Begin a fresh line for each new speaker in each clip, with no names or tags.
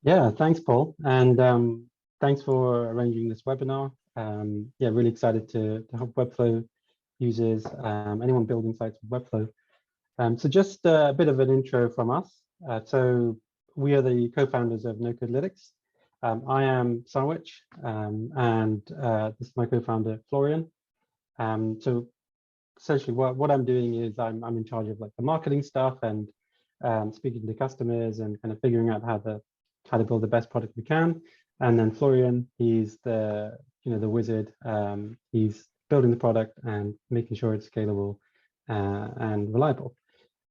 Yeah, thanks, Paul. And thanks for arranging this webinar. Yeah, really excited to help Webflow users, anyone building sites with Webflow. So just a bit of an intro from us. So we are the co-founders of Nocodelytics. I am Sarwich, and this is my co-founder, Florian. So essentially what I'm doing is I'm in charge of like the marketing stuff and speaking to customers and kind of figuring out how to build the best product we can. And then Florian, he's the the wizard. He's building the product and making sure it's scalable and reliable.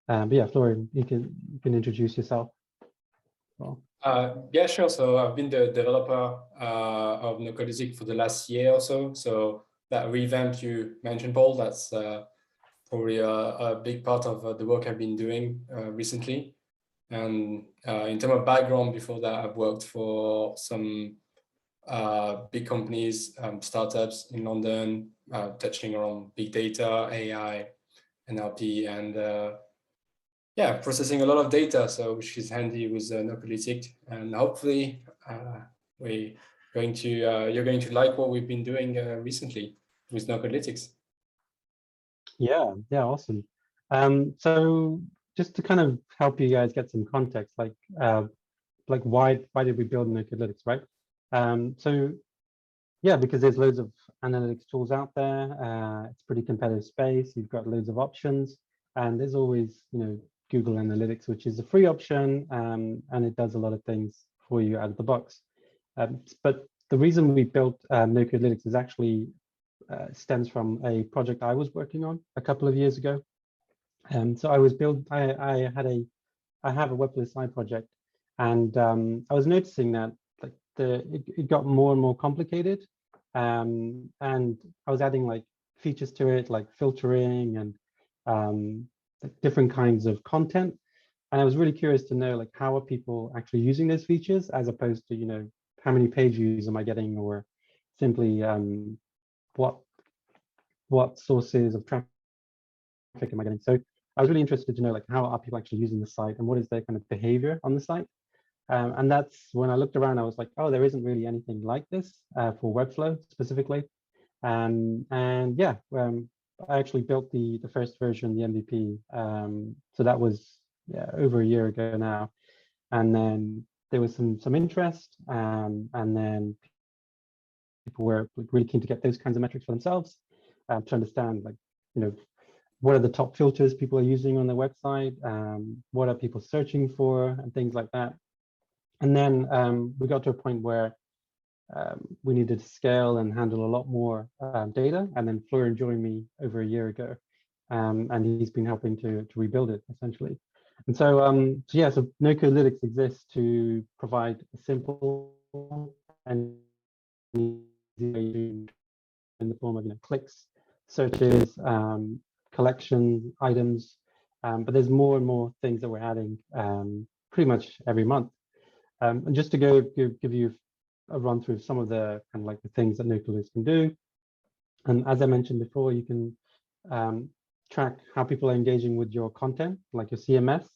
But yeah, Florian, you can introduce yourself. Well.
Yeah, sure. So I've been the developer of Nocodelytics for the last year or so. So that revamp you mentioned, Paul, that's probably a big part of the work I've been doing recently. And in terms of background, before that, I've worked for some big companies, startups in London, touching around big data, AI, NLP, and yeah, processing a lot of data, so which is handy with Nocodelytics, and hopefully you're going to like what we've been doing recently with Nocodelytics.
Yeah, awesome. So just to kind of help you guys get some context, like why did we build Nocodelytics, right? So yeah, because there's loads of analytics tools out there. It's a pretty competitive space. You've got loads of options, and there's always Google Analytics, which is a free option, and it does a lot of things for you out of the box. But the reason we built Nocodelytics is actually stems from a project I was working on a couple of years ago. So I have a Webflow side project, and I was noticing that like it got more and more complicated, and I was adding like features to it, like filtering and different kinds of content. And I was really curious to know like how are people actually using those features, as opposed to how many page views am I getting, or simply what sources of traffic am I getting. So I was really interested to know like how are people actually using the site and what is their kind of behavior on the site. And that's when I looked around, I was like, oh, there isn't really anything like this for Webflow specifically. And yeah, I actually built the first version, the MVP. So that was over a year ago now. And then there was some interest, and then people were really keen to get those kinds of metrics for themselves, to understand like what are the top filters people are using on their website, what are people searching for, and things like that. And then we got to a point where we needed to scale and handle a lot more data. And then Florian joined me over a year ago, and he's been helping to rebuild it essentially. And so, so Nocodelytics exists to provide a simple and easy way in the form of clicks, searches, collection items, but there's more and more things that we're adding pretty much every month. And just to give you a run through some of the kind of like the things that Nocodelytics can do. And as I mentioned before, you can track how people are engaging with your content, like your CMS.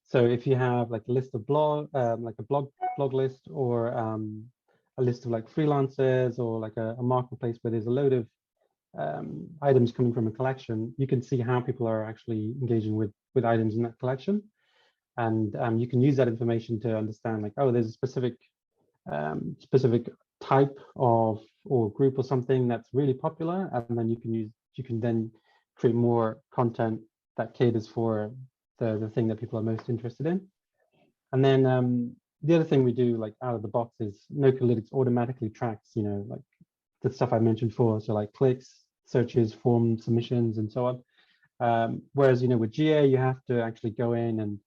So if you have like a list of like a blog list, or a list of like freelancers, or like a marketplace where there's a load of items coming from a collection, you can see how people are actually engaging with items in that collection. And you can use that information to understand like, oh, there's a specific type of or group or something that's really popular, and then you can then create more content that caters for the thing that people are most interested in. And then the other thing we do like out of the box is Nocodelytics automatically tracks like the stuff I mentioned before, so like clicks, searches, form submissions, and so on. Whereas with GA you have to actually go in and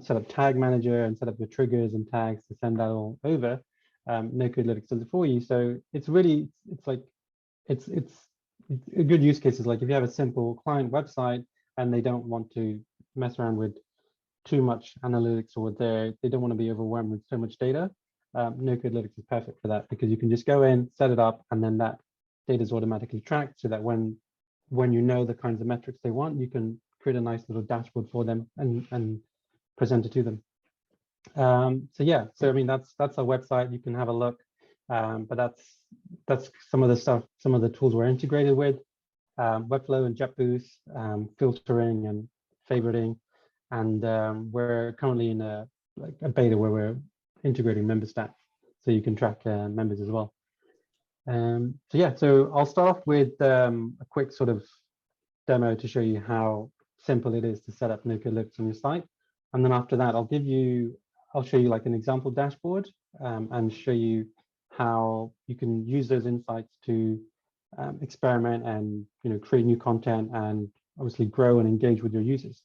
set up tag manager and set up your triggers and tags to send that all over. Nocodelytics does it for you. So it's really it's a good use case is like if you have a simple client website and they don't want to mess around with too much analytics, or they don't want to be overwhelmed with so much data. Nocodelytics is perfect for that, because you can just go in, set it up, and then that data is automatically tracked, so that when you know the kinds of metrics they want, you can create a nice little dashboard for them and present it to them. So yeah, so I mean that's our website. You can have a look, but that's some of the stuff, some of the tools we're integrated with, Webflow and JetBoost, filtering and favoriting, and we're currently in a beta where we're integrating member stats, so you can track members as well. So yeah, so I'll start off with a quick sort of demo to show you how simple it is to set up Nocodelytics on your site. And then after that, I'll show you like an example dashboard and show you how you can use those insights to experiment and create new content and obviously grow and engage with your users.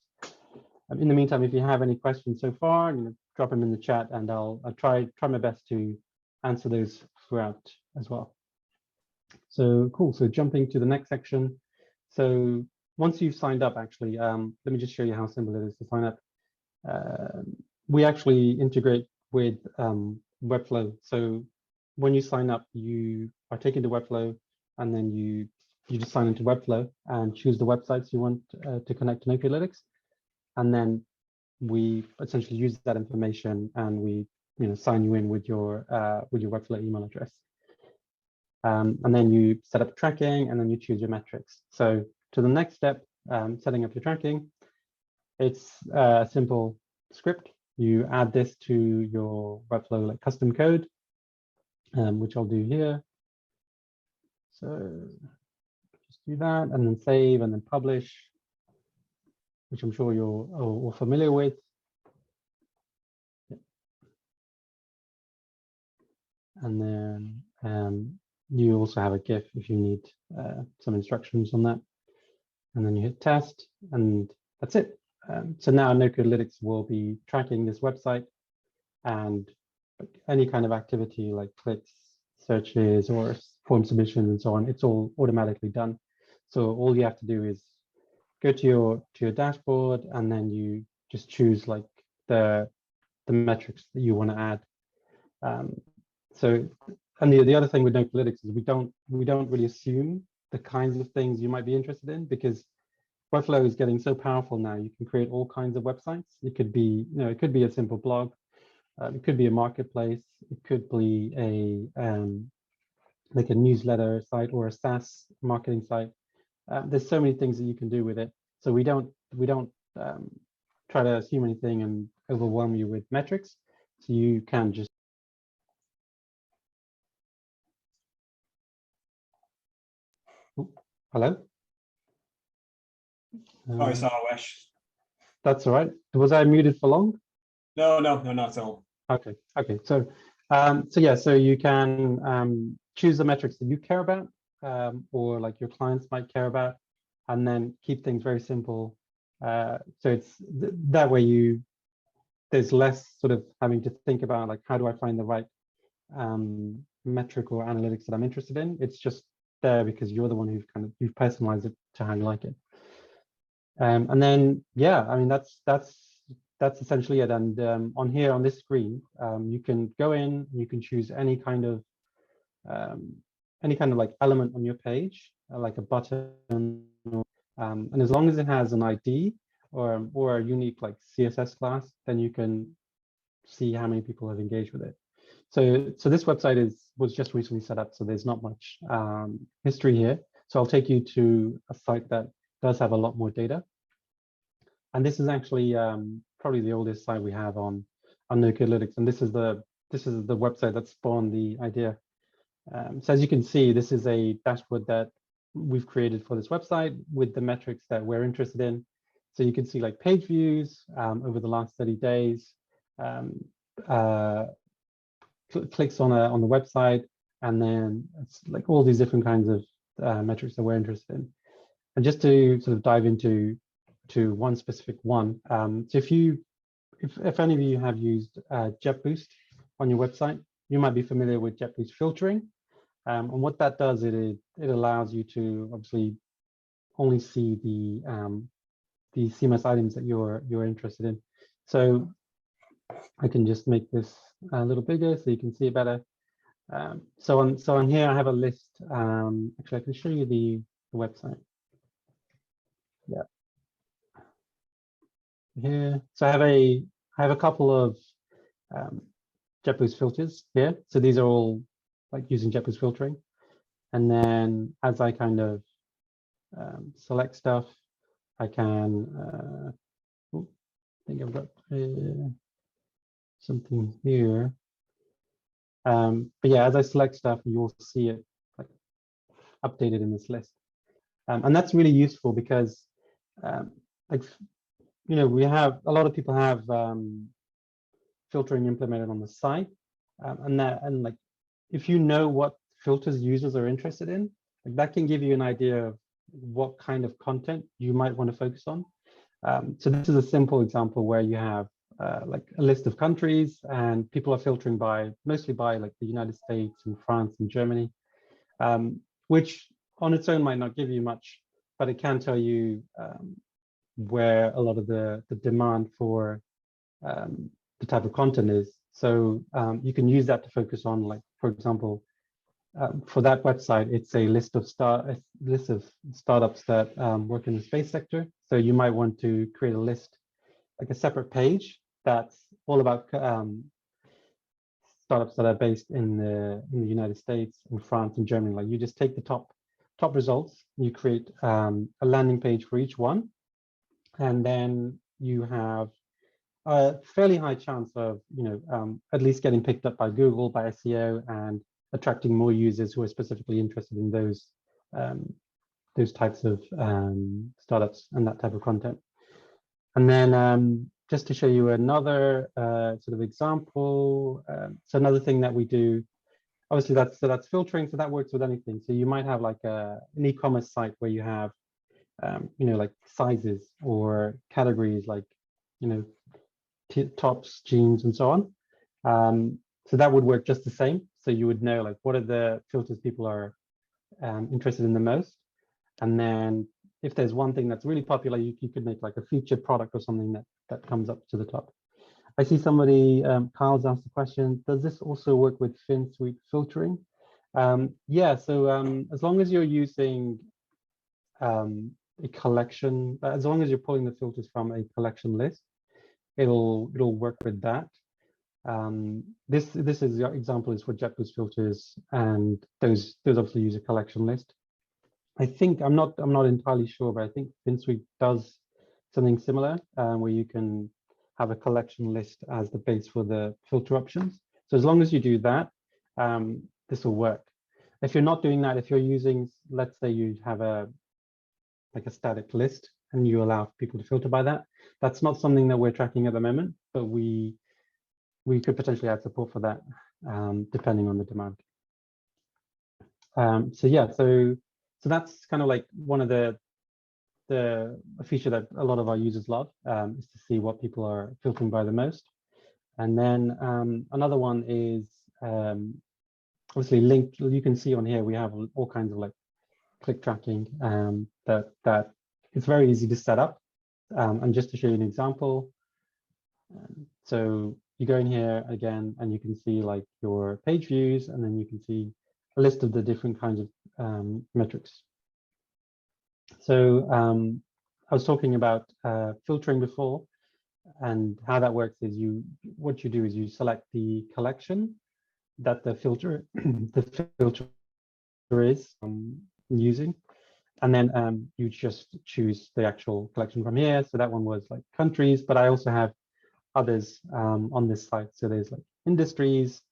In the meantime, if you have any questions so far, drop them in the chat, and I'll try my best to answer those throughout as well. So cool. So jumping to the next section. So once you've signed up, actually, let me just show you how simple it is to sign up. We actually integrate with Webflow. So when you sign up, you are taken to Webflow, and then you just sign into Webflow and choose the websites you want to connect to Nocodelytics. And then we essentially use that information, and we sign you in with your Webflow email address. And then you set up tracking, and then you choose your metrics. So to the next step, setting up your tracking, it's a simple script. You add this to your Webflow custom code, which I'll do here. So just do that, and then save, and then publish, which I'm sure you're all familiar with. And then you also have a GIF if you need some instructions on that. And then you hit test, and that's it. So now Nocodelytics will be tracking this website, and any kind of activity like clicks, searches, or form submissions and so on, it's all automatically done. So all you have to do is go to your dashboard, and then you just choose like the metrics that you want to add. So, and the other thing with Nocodelytics is we don't really assume the kinds of things you might be interested in, because Webflow is getting so powerful now. You can create all kinds of websites. It could be, it could be a simple blog. It could be a marketplace. It could be like a newsletter site or a SaaS marketing site. There's so many things that you can do with it. So we don't try to assume anything and overwhelm you with metrics. So you can just. Hello?
Sorry, Sarwesh.
That's all right. Was I muted for long?
No, not at all.
Okay. So, so you can choose the metrics that you care about, or like your clients might care about, and then keep things very simple. So it's that way there's less sort of having to think about like, how do I find the right metric or analytics that I'm interested in. It's just there because you're the one you've personalized it to how you like it. And then, yeah, I mean, that's essentially it. And on here on this screen, you can go in, you can choose any kind of like element on your page, like a button, and as long as it has an ID or a unique like CSS class, then you can see how many people have engaged with it. So this website was just recently set up, so there's not much history here. So I'll take you to a site that does have a lot more data. And this is actually probably the oldest site we have on Nocodelytics, and this is the website that spawned the idea. So as you can see, this is a dashboard that we've created for this website with the metrics that we're interested in. So you can see like page views over the last 30 days, clicks on the website, and then it's like all these different kinds of metrics that we're interested in. And just to sort of dive into one specific one, so if any of you have used JetBoost on your website, you might be familiar with JetBoost filtering. And what that does, it allows you to obviously only see the CMS items that you're interested in. So I can just make this a little bigger so you can see it better. So on here I have a list. Actually, I can show you the website. Yeah. Here, so I have a couple of JetBoost filters here. So these are all like using JetBoost filtering. And then as I kind of select stuff, I can, I think I've got something here. But yeah, as I select stuff, you'll see it like updated in this list. And that's really useful because like, you know, we have, a lot of people have filtering implemented on the site. And like, if you know what filters users are interested in, like that can give you an idea of what kind of content you might want to focus on. So this is a simple example where you have like a list of countries and people are filtering by, mostly by like the United States and France and Germany, which on its own might not give you much, but it can tell you where a lot of the demand for the type of content is. So you can use that to focus on, like, for example, for that website, it's a list of startups that work in the space sector. So you might want to create a list, like a separate page that's all about startups that are based in the United States, in France, and Germany. Like you just take the top results, you create a landing page for each one, and then you have a fairly high chance of, you know, at least getting picked up by Google, by SEO, and attracting more users who are specifically interested in those types of startups and that type of content. And then just to show you another sort of example, so another thing that we do, obviously that's filtering, so that works with anything. So you might have like an e-commerce site where you have, you know, like sizes or categories, like, you know, tops, jeans, and so on. So that would work just the same. So you would know like what are the filters people are interested in the most. And then if there's one thing that's really popular, you could make like a featured product or something that comes up to the top. I see somebody, Kyle's asked the question, does this also work with FinSuite filtering? Yeah, so as long as you're using a collection, as long as you're pulling the filters from a collection list, it'll work with that. This is your example is for JetBoost filters, and those obviously use a collection list. I think I'm not entirely sure, but I think FinSuite does something similar, where you can have a collection list as the base for the filter options. So as long as you do that, this will work. If you're not doing that, if you're using, let's say you have a static list and you allow people to filter by that, that's not something that we're tracking at the moment, but we could potentially add support for that, depending on the demand. So yeah, so that's kind of like one of the feature that a lot of our users love, is to see what people are filtering by the most. And then another one is obviously linked. You can see on here we have all kinds of like click tracking that it's very easy to set up. And just to show you an example, so you go in here again and you can see like your page views, and then you can see a list of the different kinds of metrics. So I was talking about filtering before, and how that works is what you do is you select the collection that the filter is using, and then you just choose the actual collection from here. So that one was like countries, but I also have others on this site. So there's like industries,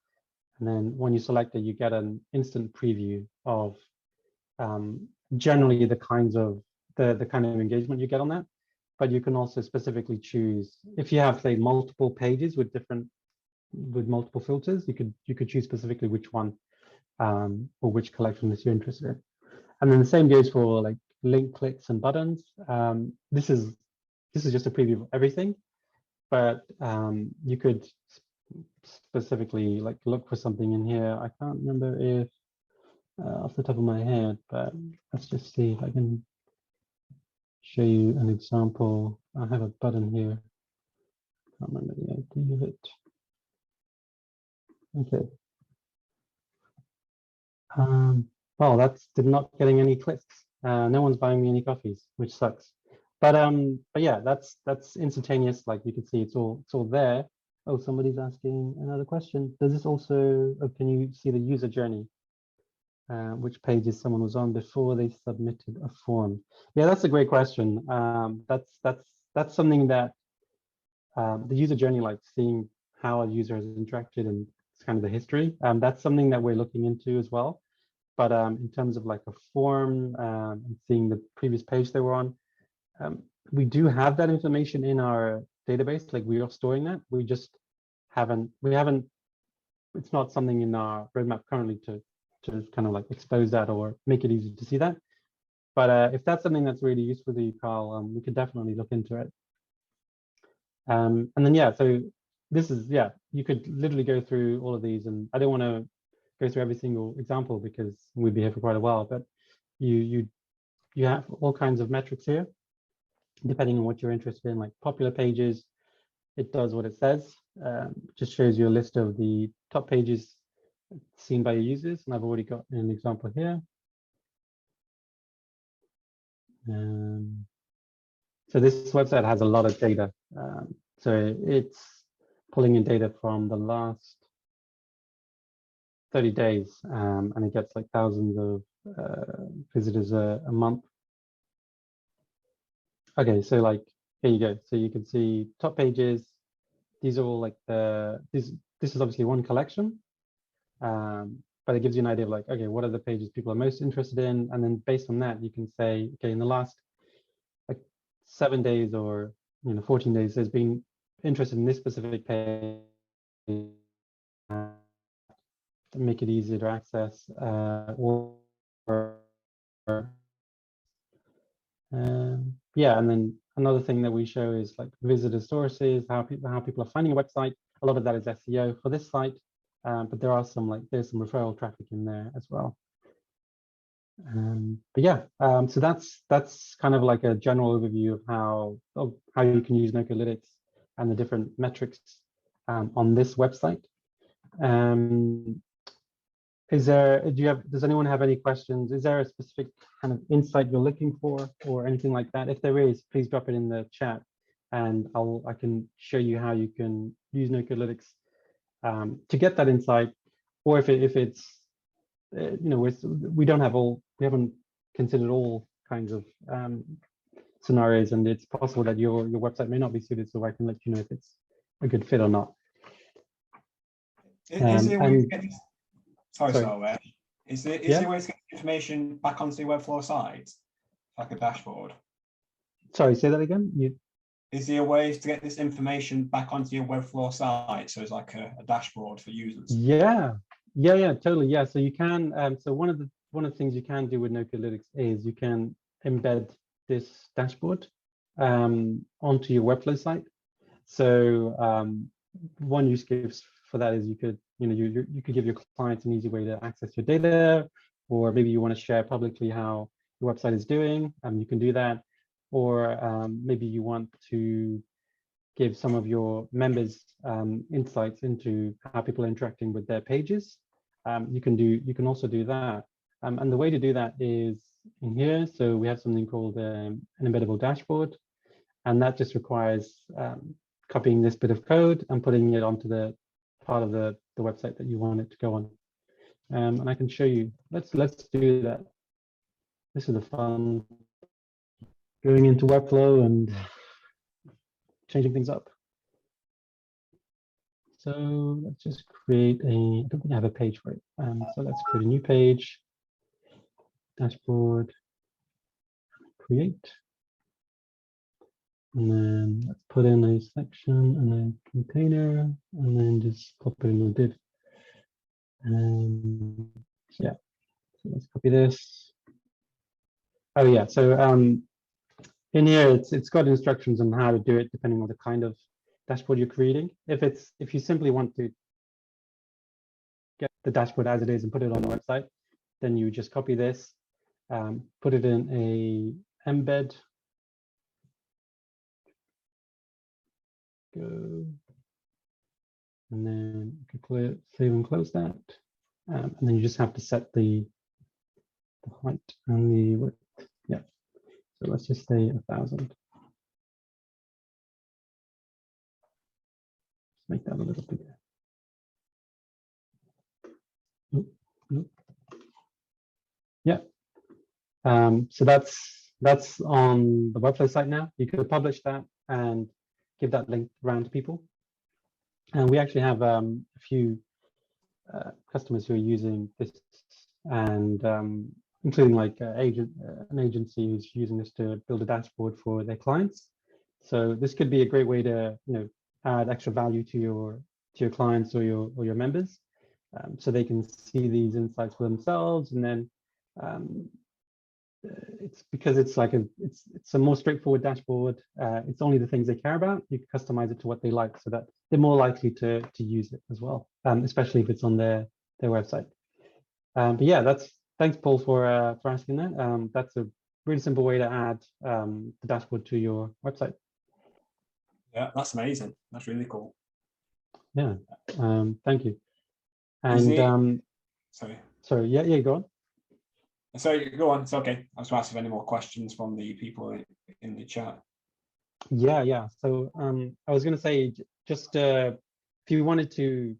and then when you select it, you get an instant preview of generally the kinds of the kind of engagement you get on that. But you can also specifically choose, if you have, say, multiple pages with multiple filters, you could choose specifically which one or which collection that you're interested in. And then the same goes for like link clicks and buttons. This is just a preview of everything, but you could specifically like look for something in here. I can't remember if off the top of my head, but let's just see if I can show you an example. I have a button here. Can't remember the ID of it. Okay. Well, that's not getting any clicks. No one's buying me any coffees, which sucks. But yeah, that's instantaneous. Like you can see, it's all there. Oh, somebody's asking another question. Does this also, oh, can you see the user journey? Which pages someone was on before they submitted a form? Yeah, that's a great question. That's something that the user journey, like seeing how a user has interacted and it's kind of the history. That's something that we're looking into as well. But in terms of like a form and seeing the previous page they were on, we do have that information in our database. Like we are storing that. We just haven't. It's not something in our roadmap currently to kind of like expose that or make it easy to see that. But if that's something that's really useful to you, Carl, we could definitely look into it. And then yeah, so this is, yeah, you could literally go through all of these, and I don't want to go through every single example because we'd be here for quite a while, but you have all kinds of metrics here, depending on what you're interested in, like popular pages. It does what it says, just shows you a list of the top pages seen by your users, and I've already got an example here. So this website has a lot of data. So it's pulling in data from the last 30 days, and it gets like thousands of visitors a month. Okay, so like, here you go. So you can see top pages. These are all like this is obviously one collection, but it gives you an idea of like, okay, what are the pages people are most interested in? And then based on that, you can say, okay, in the last like 7 days or 14 days, there's been interested in this specific page. Make it easier to access, yeah, and then another thing that we show is like visitor sources, how people are finding a website. A lot of that is SEO for this site, but there are there's some referral traffic in there as well. But yeah, so that's kind of like a general overview of how you can use Nocodelytics and the different metrics on this website. Does anyone have any questions? Is there a specific kind of insight you're looking for or anything like that? If there is, please drop it in the chat and I can show you how you can use Nocodelytics to get that insight. Or if it's, we haven't considered all kinds of scenarios, and it's possible that your website may not be suited, so I can let you know if it's a good fit or not.
Is there a way to get this? Sorry. Is there a way to get information back onto the Webflow site, like a dashboard? Sorry,
say that again.
Is there a way to get this information back onto your Webflow site, so it's like a dashboard for users?
Yeah, totally. Yeah, so you can. So one of the things you can do with Nocodelytics is you can embed this dashboard onto your Webflow site. So one use case for that is you could give your clients an easy way to access your data, or maybe you want to share publicly how your website is doing. You can do that, or maybe you want to give some of your members insights into how people are interacting with their pages. You can also do that, and the way to do that is in here. So we have something called an embeddable dashboard, and that just requires copying this bit of code and putting it onto the part of the website that you want it to go on. And I can show you. Let's do that. This is the fun, going into Webflow and changing things up. So let's just create I don't think I have a page for it. So let's create a new page, dashboard, create. And then let's put in a section and a container, and then just pop it in a div. Yeah, so let's copy this. Oh yeah, so in here it's got instructions on how to do it depending on the kind of dashboard you're creating. If you simply want to get the dashboard as it is and put it on the website, then you just copy this, put it in a embed. Go. And then you can save and close that. And then you just have to set the height and the width. Yeah. So let's just say 1,000. make that a little bigger. Oop, oop. Yeah. So that's on the Webflow site now. You could publish that and give that link around to people. And we actually have a few customers who are using this, and including like an agency who's using this to build a dashboard for their clients. So this could be a great way to add extra value to your clients or your members, so they can see these insights for themselves. And then it's because it's like it's a more straightforward dashboard. It's only the things they care about. You can customize it to what they like, so that they're more likely to use it as well, especially if it's on their website. But yeah, thanks, Paul, for asking that. That's a really simple way to add the dashboard to your website.
Yeah, that's amazing. That's really cool.
Yeah, thank you. And sorry, yeah, go on.
Sorry, go on. It's okay. I was asking if any more questions from the people in the chat.
Yeah. So I was going to say, just if you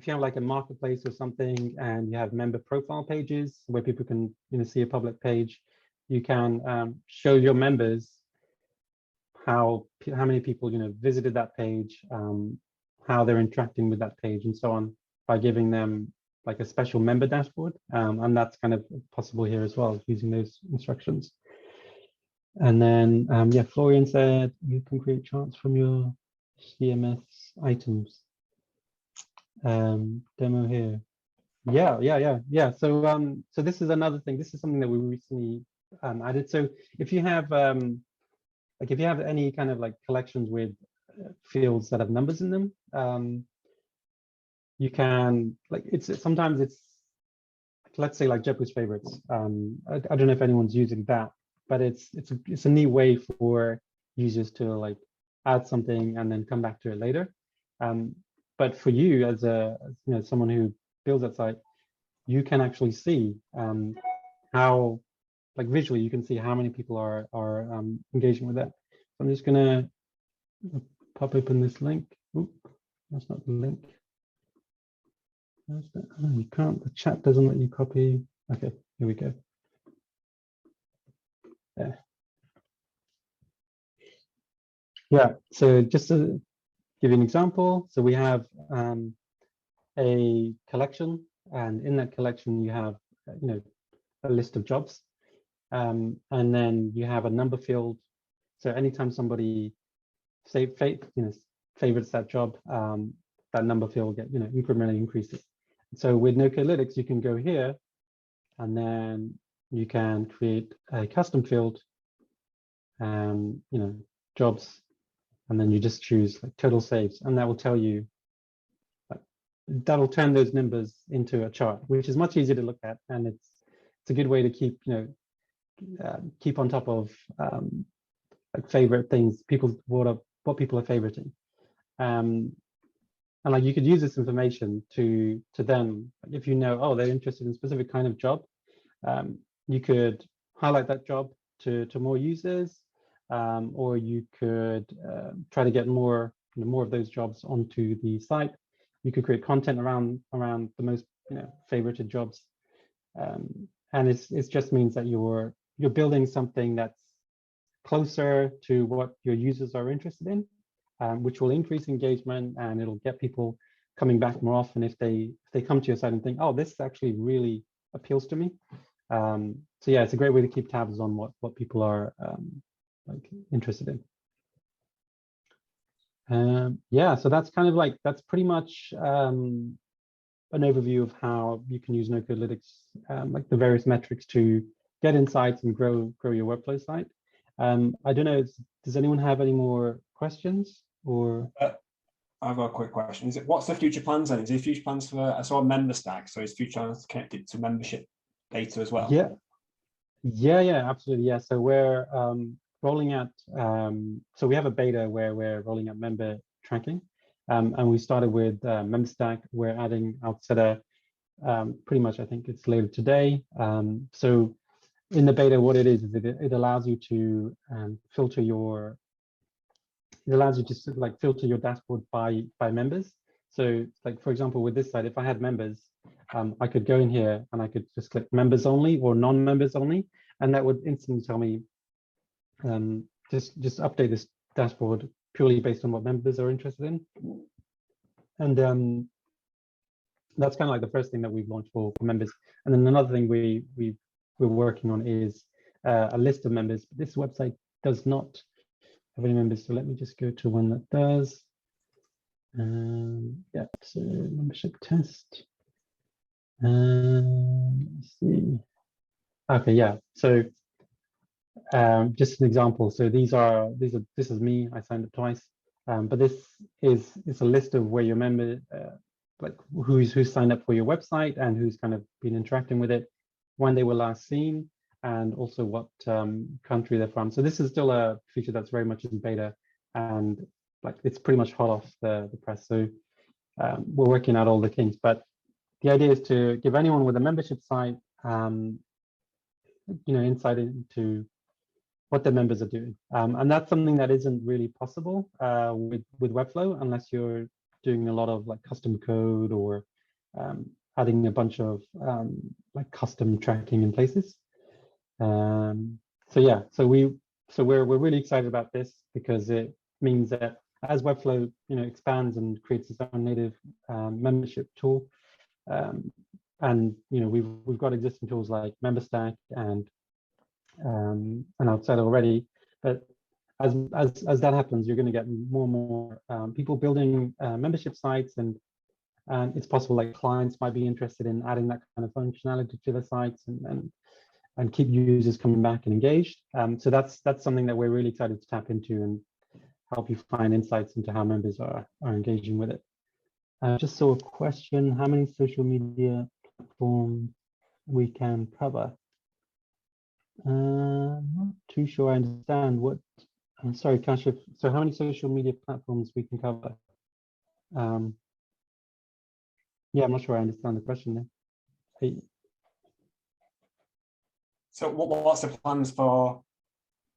have like a marketplace or something, and you have member profile pages where people can see a public page, you can show your members how many people visited that page, how they're interacting with that page, and so on, by giving them like a special member dashboard, and that's kind of possible here as well using those instructions. And then yeah, Florian said you can create charts from your CMS items. Demo here. Yeah. So this is another thing. This is something that we recently added. So if you have any kind of like collections with fields that have numbers in them, you can sometimes it's let's say like JetBoost favorites. I don't know if anyone's using that, but it's a neat way for users to like add something and then come back to it later. But for you as someone who builds that site, you can actually see how, like visually, you can see how many people are engaging with that. So I'm just gonna pop open this link. Oop, that's not the link. Oh, you can't. The chat doesn't let you copy. Okay, here we go. Yeah. So just to give you an example, so we have a collection, and in that collection you have a list of jobs, and then you have a number field. So anytime somebody favorites that job, that number field will get incrementally increases. So with Nocodelytics, you can go here, and then you can create a custom field, jobs, and then you just choose like total saves, and that will tell you, that'll turn those numbers into a chart, which is much easier to look at, and it's a good way to keep keep on top of like favorite things, what people are favoriting, and like you could use this information to then, if oh, they're interested in a specific kind of job, you could highlight that job to more users, or you could try to get more of those jobs onto the site. You could create content around the most favorited jobs, and it just means that you're building something that's closer to what your users are interested in, which will increase engagement, and it'll get people coming back more often if they come to your site and think, oh, this actually really appeals to me. So yeah, it's a great way to keep tabs on what people are like interested in. Yeah, so that's kind of like, that's pretty much an overview of how you can use Nocodelytics, like the various metrics to get insights and grow your Webflow site. I don't know, does anyone have any more questions? Or
I've got a quick question. What's the future plans then? Is there future plans for, I saw a member stack, so is future plans connected to membership data as well?
Yeah, absolutely. Yeah, so we're rolling out, so we have a beta where we're rolling out member tracking, and we started with member stack. We're adding Outsetter pretty much, I think it's later today. So in the beta, what it is it allows you to filter your it allows you to like filter your dashboard by members. So like, for example, with this site, if I had members, I could go in here and I could just click members only or non-members only, and that would instantly tell me just update this dashboard purely based on what members are interested in. And that's kind of like the first thing that we've launched for members. And then another thing we're working on is a list of members. This website does not have any members, so let me just go to one that does. Yeah, so membership test. Let's see. Okay, yeah. So just an example. So this is me. I signed up twice, but this is a list of where your member, like who's signed up for your website and who's kind of been interacting with it, when they were last seen, and also what country they're from. So this is still a feature that's very much in beta, and like it's pretty much hot off the press. So we're working out all the kinks, but the idea is to give anyone with a membership site, insight into what their members are doing, and that's something that isn't really possible with Webflow unless you're doing a lot of like custom code or adding a bunch of like custom tracking in places. So yeah, so we're really excited about this because it means that as Webflow expands and creates its own native membership tool, and we've got existing tools like MemberStack and outside already, but as that happens, you're going to get more and more people building membership sites, and it's possible like clients might be interested in adding that kind of functionality to the sites and keep users coming back and engaged. So that's something that we're really excited to tap into and help you find insights into how members are engaging with it. I just saw a question: how many social media platforms we can cover? Not too sure I understand what. I'm sorry, Kashif. So how many social media platforms we can cover? Yeah, I'm not sure I understand the question there. Hey.
So what's the plans for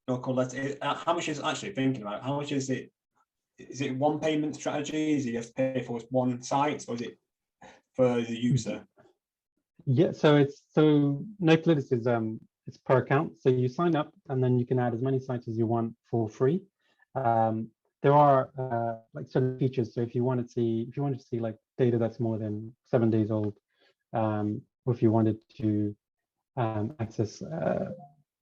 Nocodelytics? How much is it actually thinking about? How much is it? Is it one payment strategy? Is it you have to pay for one site, or is it for the user?
Yeah, so Nocodelytics is it's per account. So you sign up and then you can add as many sites as you want for free. There are like certain features. So if you want to see like data that's more than 7 days old, or if you wanted to access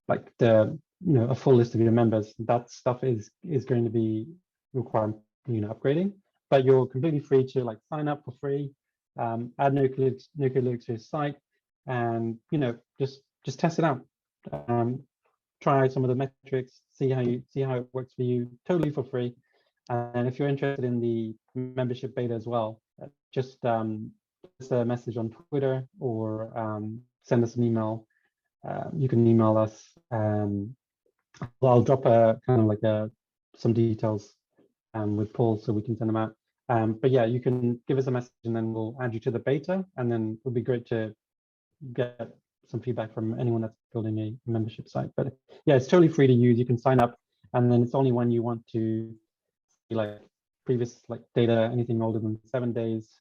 like a full list of your members, that stuff is going to be requiring upgrading. But you're completely free to like sign up for free, add Nocodelytics to your site, and just test it out. Try some of the metrics, see how it works for you, totally for free. And if you're interested in the membership beta as well, just send a message on Twitter or send us an email. You can email us. I'll drop a kind of like some details with Paul so we can send them out. But yeah, you can give us a message and then we'll add you to the beta, and then it'll be great to get some feedback from anyone that's building a membership site. But yeah, it's totally free to use. You can sign up, and then it's only when you want to see like previous like data, anything older than 7 days,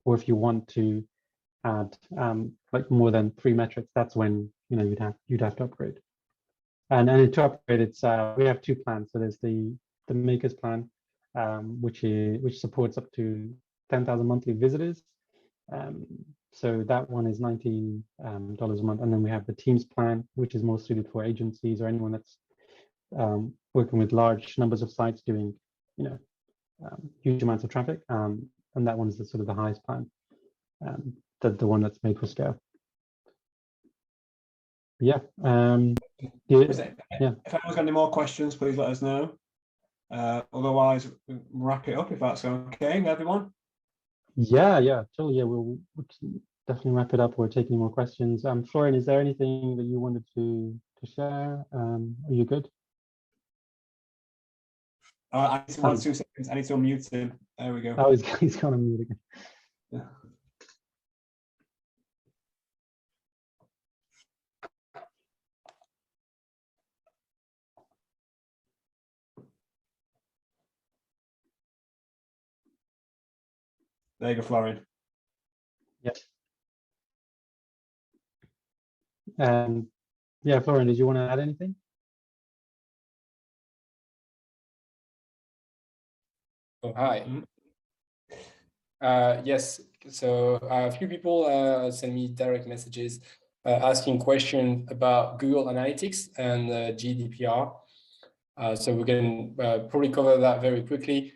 or if you want to add like more than 3 metrics, that's when you'd have to upgrade. And to upgrade, it's we have 2 plans. So there's the makers plan, which supports up to 10,000 monthly visitors. So that one is $19 a month, and then we have the Teams plan, which is more suited for agencies or anyone that's working with large numbers of sites doing, huge amounts of traffic. And that one is the sort of the highest plan, the one that's made for scale. Yeah. Yeah.
If anyone's got any more questions, please let us know. Otherwise, we'll wrap it up if that's okay with everyone. Yeah,
totally. Yeah, we'll definitely wrap it up or take any more questions. Florian, is there anything that you wanted to share? Are you good?
I need to 1 2 seconds. I need to unmute him. There we go.
Oh, he's gone on mute again.
Yeah. There you go, Florian.
Yes. Yeah, Florian, did you want to add anything?
Oh, hi. Yes, so a few people send me direct messages asking questions about Google Analytics and GDPR. So we can probably cover that very quickly.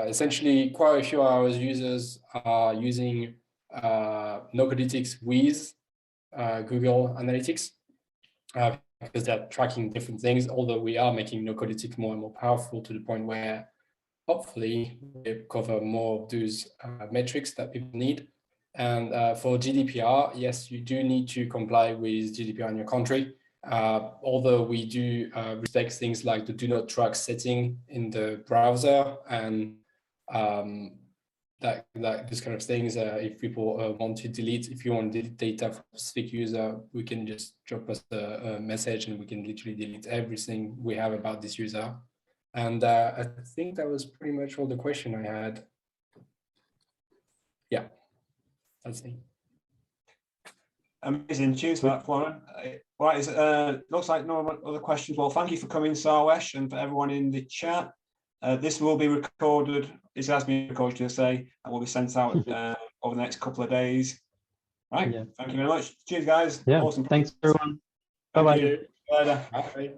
Essentially, quite a few of our users are using Nocodelytics with Google Analytics because they're tracking different things, although we are making Nocodelytics more and more powerful to the point where hopefully we cover more of those metrics that people need. And for GDPR, yes, you do need to comply with GDPR in your country. Although we do respect things like the do not track setting in the browser and these kind of things. If people want to delete, if you want to delete data from a specific user, we can just drop us a message and we can literally delete everything we have about this user. And I think that was pretty much all the question I had. Yeah, that's it.
Amazing. Cheers for that, Florian. Right, looks like no other questions. Well, thank you for coming, Sarwesh, and for everyone in the chat. This will be recorded. This has been recorded, to say, and will be sent out over the next couple of days. Right. Yeah. Thank you very much. Cheers, guys.
Yeah.
Awesome.
Thanks, everyone. Bye-bye.
Later.
Bye.